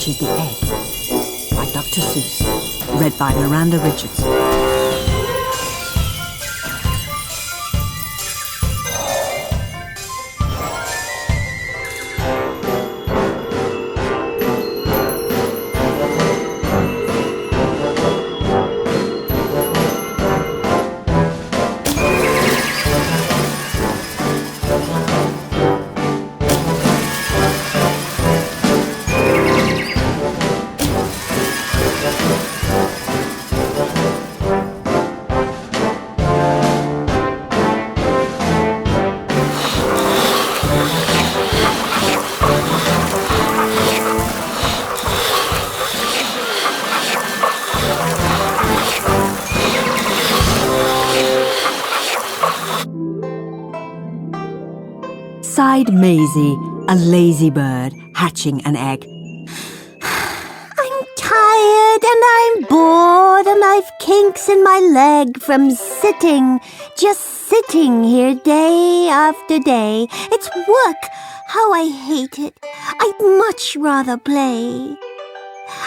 hatches the egg by Dr. Seuss, read by Miranda Richards. Sighed Maisie, a lazy bird hatching an egg. I'm tired and I'm bored and I've kinks in my leg from just sitting here day after day. It's work. How I hate it. I'd much rather play.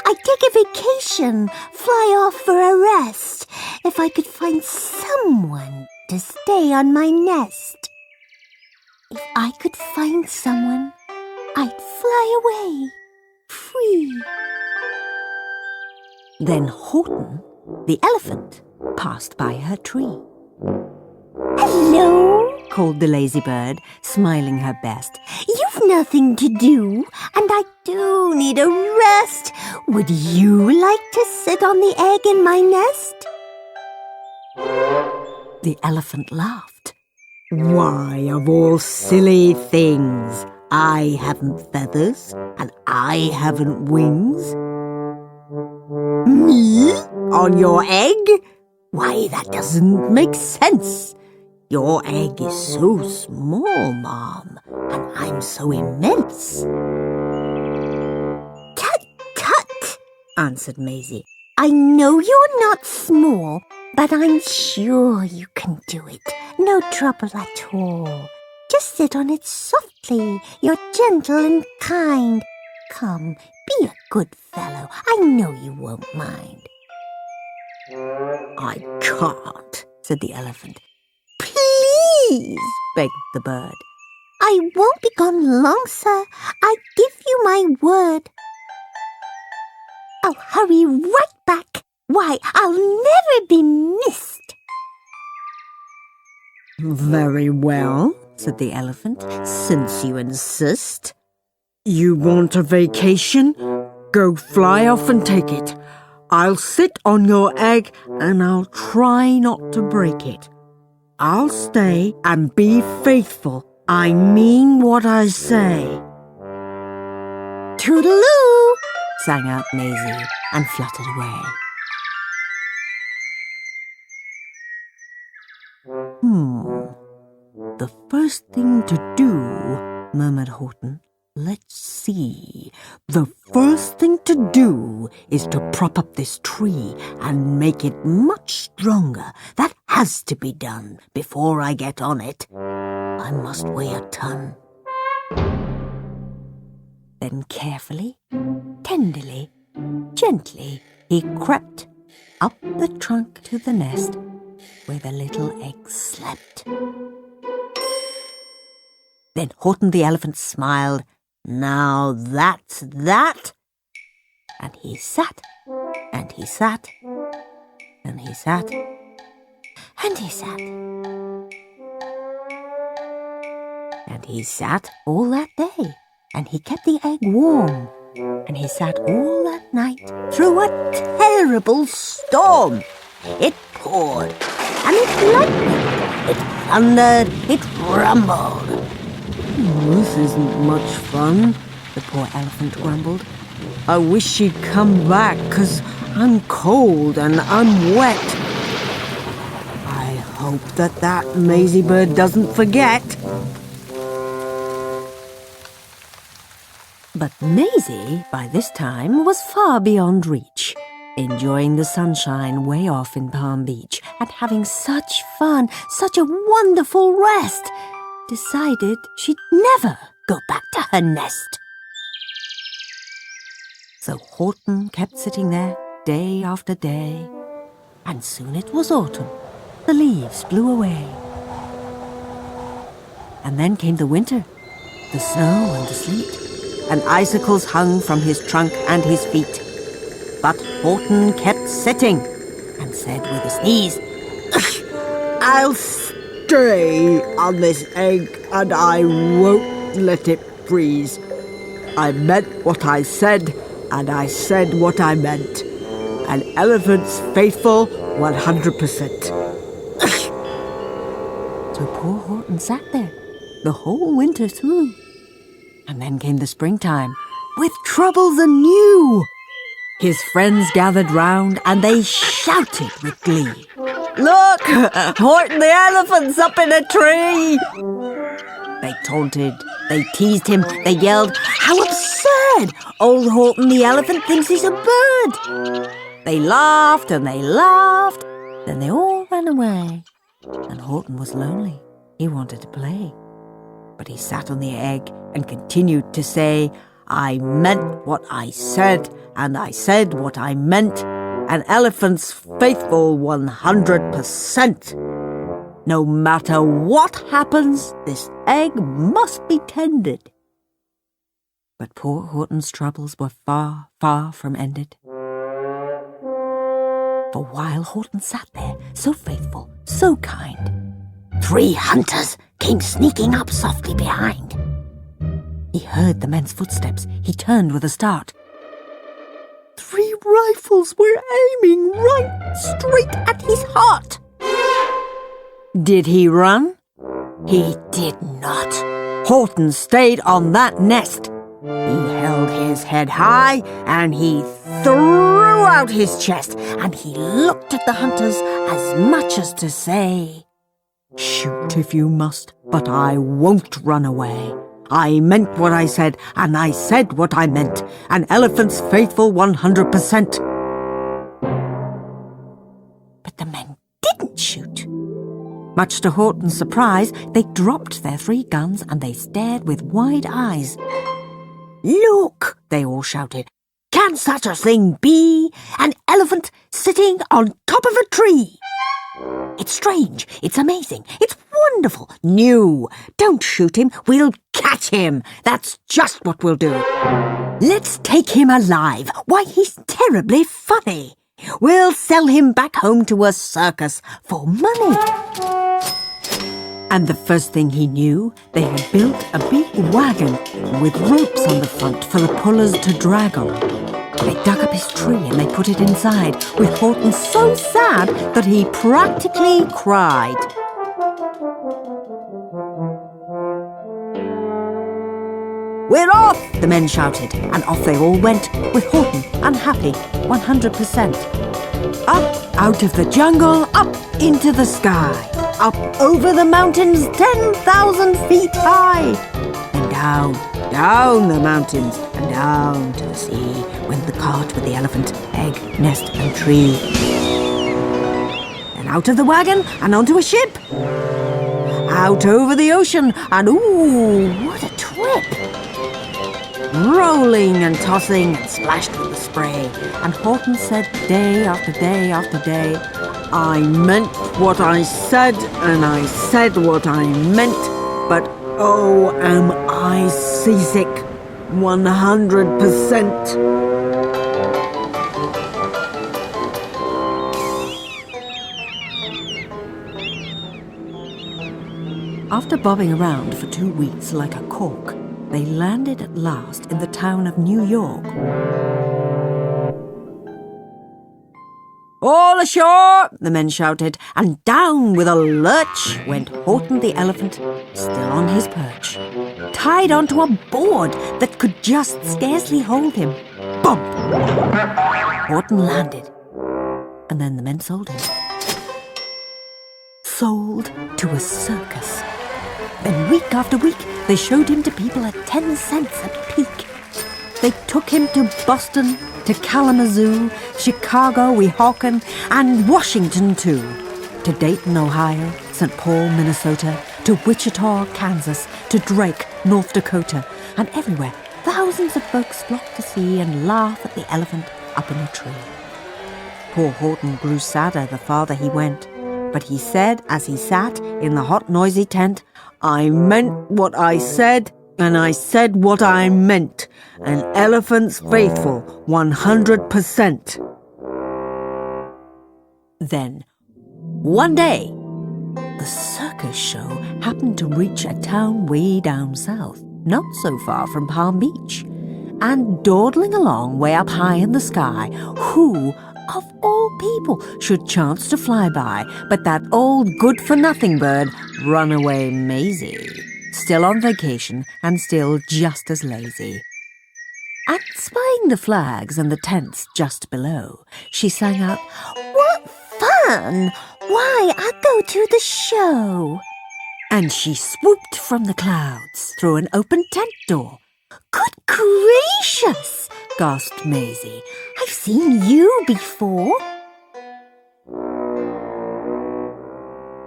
I'd take a vacation, fly off for a rest, if I could find someone to stay on my nest. If I could find someone, I'd fly away, free. Then Horton, the elephant, passed by her tree. Hello, called the lazy bird, smiling her best. You've nothing to do, and I do need a rest. Would you like to sit on the egg in my nest? The elephant laughed. Why, of all silly things, I haven't feathers and I haven't wings. Me? On your egg? Why, that doesn't make sense. Your egg is so small, Mom, and I'm so immense. Tut, tut, answered Maisie. I know you're not small, but I'm sure you can do it. No trouble at all. Just sit on it softly. You're gentle and kind. Come, be a good fellow. I know you won't mind. I can't, said the elephant. Please, begged the bird. I won't be gone long, sir. I give you my word. I'll hurry right back. Why, I'll never be missed. Very well, said the elephant, since you insist. You want a vacation? Go fly off and take it. I'll sit on your egg and I'll try not to break it. I'll stay and be faithful. I mean what I say. Toodaloo, sang out Maisie and fluttered away. The first thing to do, murmured Horton. Let's see. The first thing to do is to prop up this tree and make it much stronger. That has to be done before I get on it. I must weigh a ton. Then carefully, tenderly, gently, he crept up the trunk to the nest where the little egg slept. Then Horton the elephant smiled. Now that's that. And he sat, and he sat, and he sat, and he sat. And he sat all that day, and he kept the egg warm. And he sat all that night through a terrible storm. It poured, and it lightened, it thundered, it rumbled. This isn't much fun, the poor elephant grumbled. I wish she'd come back, 'cause I'm cold and I'm wet. I hope that Maisie bird doesn't forget. But Maisie, by this time, was far beyond reach, enjoying the sunshine way off in Palm Beach and having such fun, such a wonderful rest, decided she'd never go back to her nest. So Horton kept sitting there day after day, and soon it was autumn. The leaves blew away. And then came the winter, the snow and the sleet, and icicles hung from his trunk and his feet. But Horton kept sitting and said with a sneeze, I'll stay on this egg and I won't let it freeze. I meant what I said and I said what I meant. An elephant's faithful 100%. So poor Horton sat there the whole winter through. And then came the springtime, with troubles anew. His friends gathered round and they shouted with glee. Look! Horton the elephant's up in a tree! They taunted, they teased him, they yelled, "How absurd! Old Horton the elephant thinks he's a bird!" They laughed and they laughed, then they all ran away. And Horton was lonely. He wanted to play. But he sat on the egg and continued to say, "I meant what I said, and I said what I meant. An elephant's faithful 100%. No matter what happens, this egg must be tended." But poor Horton's troubles were far, far from ended. For while Horton sat there, so faithful, so kind, 3 hunters came sneaking up softly behind. He heard the men's footsteps. He turned with a start. 3 rifles were aiming right straight at his heart. Did he run? He did not. Horton stayed on that nest. He held his head high and he threw out his chest and he looked at the hunters as much as to say, "Shoot if you must, but I won't run away. I meant what I said, and I said what I meant. An elephant's faithful 100%. But the men didn't shoot. Much to Horton's surprise, they dropped their 3 guns and they stared with wide eyes. "Look!" they all shouted. "Can such a thing be? An elephant sitting on top of a tree! It's strange, it's amazing, it's wonderful, new. Don't shoot him, we'll catch him. That's just what we'll do. Let's take him alive. Why, he's terribly funny. We'll sell him back home to a circus for money." And the first thing he knew, they had built a big wagon with ropes on the front for the pullers to drag on. They dug up his tree and they put it inside, with Horton so sad that he practically cried. "We're off!" the men shouted, and off they all went, with Horton unhappy 100%. Up out of the jungle, up into the sky, up over the mountains 10,000 feet high, and down, down the mountains, and down to the sea went the cart with the elephant, egg, nest, and tree. Then out of the wagon and onto a ship. Out over the ocean, and ooh, what a trip! Rolling and tossing and splashed with the spray. And Horton said day after day after day, "I meant what I said, and I said what I meant, but oh, am I seasick 100%. After bobbing around for 2 weeks like a cork, they landed at last in the town of New York. "All ashore!" the men shouted, and down with a lurch went Horton the elephant, still on his perch, tied onto a board that could just scarcely hold him. Bump! Horton landed, and then the men sold him. Sold to a circus. Then week after week, they showed him to people at 10 cents a peek. They took him to Boston, to Kalamazoo, Chicago, Weehawken, and Washington too. To Dayton, Ohio, St. Paul, Minnesota, to Wichita, Kansas, to Drake, North Dakota, and everywhere, thousands thousands of folks flocked to see and laugh at the elephant up in a tree. Poor Horton grew sadder the farther he went, but he said as he sat in the hot, noisy tent, "I meant what I said, and I said what I meant. An elephant's faithful, 100%. Then, one day, the circus show happened to reach a town way down south, not so far from Palm Beach. And dawdling along way up high in the sky, who, of all people, should chance to fly by but that old good-for-nothing bird, Runaway Maisie, still on vacation and still just as lazy. And spying the flags and the tents just below, she sang out, What fun! Why, I'll go to the show. and she swooped from the clouds through an open tent door. Good gracious, Gasped Maisie. I've seen you before.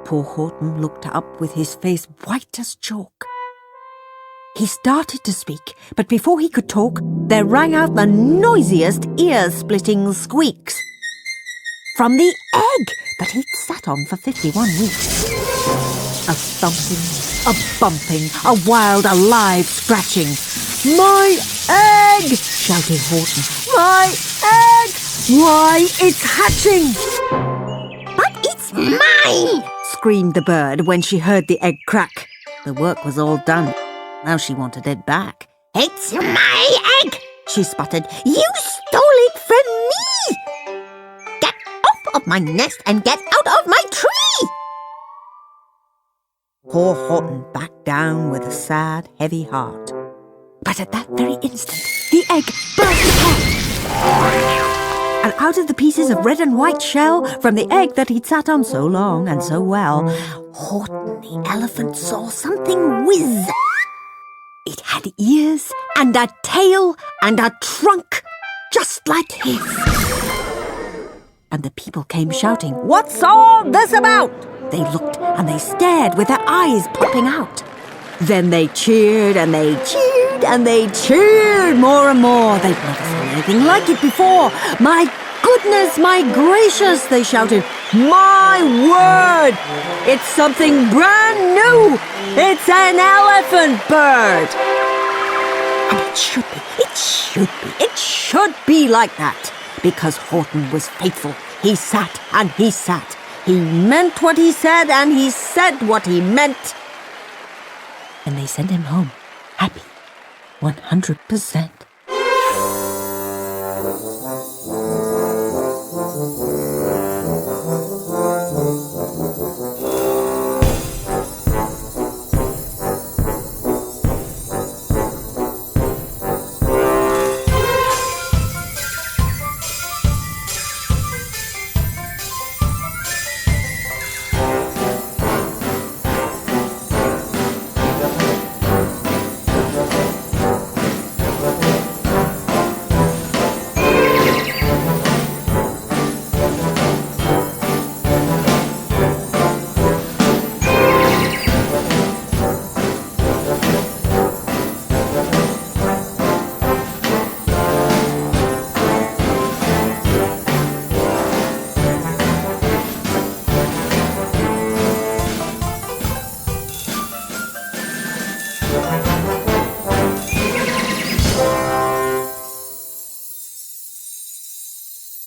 Poor Horton looked up with his face white as chalk. He started to speak, but before he could talk, there rang out the noisiest ear-splitting squeaks from the egg that he'd sat on for 51 weeks. A thumping, a bumping, a wild, alive scratching. "My egg!" shouted Horton. "My egg! Why, it's hatching!" But it's mine! Screamed the bird when she heard the egg crack. The work was all done. Now she wanted it back. It's my egg! She sputtered. You stole it from me! Get off of my nest and get out of my tree! Poor Horton backed down with a sad, heavy heart. But at that very instant, the egg burst apart. And out of the pieces of red and white shell from the egg that he'd sat on so long and so well, Horton the elephant saw something whiz. It had ears and a tail and a trunk, just like his. And the people came shouting, "What's all this about?" They looked and they stared with their eyes popping out. Then they cheered and they cheered and they cheered more and more. They'd never seen anything like it before. "My goodness, my gracious," they shouted. "My word! It's something brand new! It's an elephant bird!" And it should be like that, because Horton was faithful. He sat and he sat. He meant what he said and he said what he meant. And they sent him home, happy, 100%.